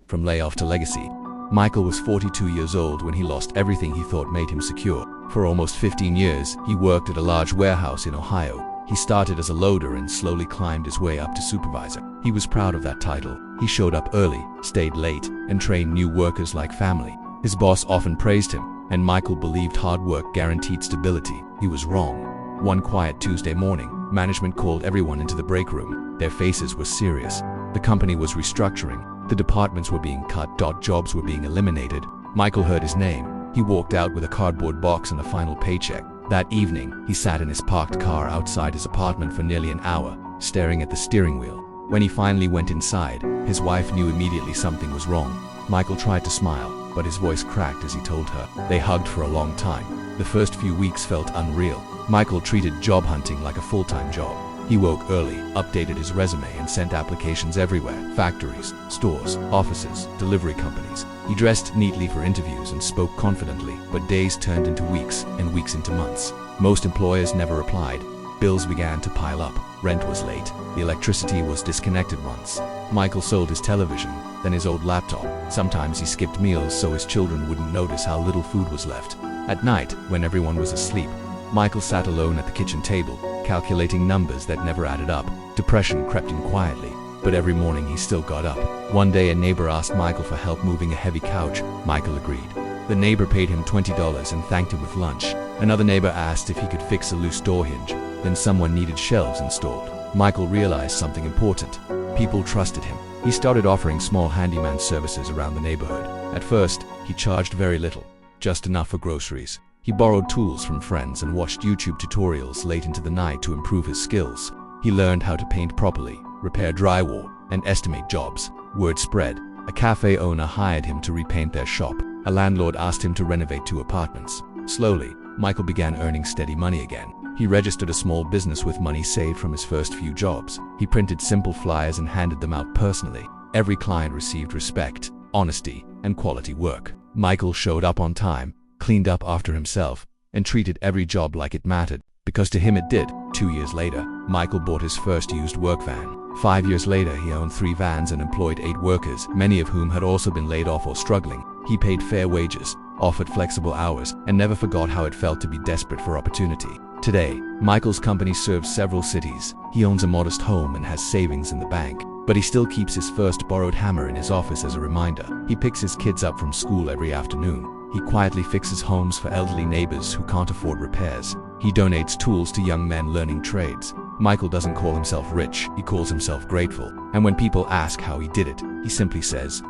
from layoff to legacy. Michael was 42 years old when he lost everything he thought made him secure. For almost 15 years, he worked at a large warehouse in Ohio. He started as a loader and slowly climbed his way up to supervisor. He was proud of that title. He showed up early, stayed late, and trained new workers like family. His boss often praised him, and Michael believed hard work guaranteed stability. He was wrong. One quiet Tuesday morning, management called everyone into the break room. Their faces were serious. The company was restructuring. The departments were being cut. Jobs were being eliminated. Michael heard his name. He walked out with a cardboard box and a final paycheck. That evening, he sat in his parked car outside his apartment for nearly an hour, staring at the steering wheel. When he finally went inside, his wife knew immediately something was wrong. Michael tried to smile, but his voice cracked as he told her. They hugged for a long time. The first few weeks felt unreal. Michael treated job hunting like a full-time job. He woke early, updated his resume, and sent applications everywhere: factories, stores, offices, delivery companies. He dressed neatly for interviews and spoke confidently, but days turned into weeks and weeks into months. Most employers never replied. Bills began to pile up. Rent was late. The electricity was disconnected once. Michael sold his television, then his old laptop. Sometimes he skipped meals so his children wouldn't notice how little food was left. At night, when everyone was asleep, Michael sat alone at the kitchen table, calculating numbers that never added up. Depression crept in quietly, but every morning he still got up. One day a neighbor asked Michael for help moving a heavy couch. Michael agreed. The neighbor paid him $20 and thanked him with lunch. Another neighbor asked if he could fix a loose door hinge. Then someone needed shelves installed. Michael realized something important. People trusted him. He started offering small handyman services around the neighborhood. At first, he charged very little, just enough for groceries. He borrowed tools from friends and watched YouTube tutorials late into the night to improve his skills. He learned how to paint properly, repair drywall, and estimate jobs. Word spread. A cafe owner hired him to repaint their shop. A landlord asked him to renovate 2 apartments. Slowly, Michael began earning steady money again. He registered a small business with money saved from his first few jobs. He printed simple flyers and handed them out personally. Every client received respect, honesty, and quality work. Michael showed up on time, cleaned up after himself, and treated every job like it mattered, because to him it did. 2 years later, Michael bought his first used work van. 5 years later, he owned 3 vans and employed 8 workers, many of whom had also been laid off or struggling. He paid fair wages, offered flexible hours, and never forgot how it felt to be desperate for opportunity. Today, Michael's company serves several cities. He owns a modest home and has savings in the bank, but he still keeps his first borrowed hammer in his office as a reminder. He picks his kids up from school every afternoon. He quietly fixes homes for elderly neighbors who can't afford repairs. He donates tools to young men learning trades. Michael doesn't call himself rich, he calls himself grateful. And when people ask how he did it, he simply says,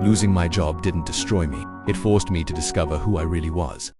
"Losing my job didn't destroy me. It forced me to discover who I really was."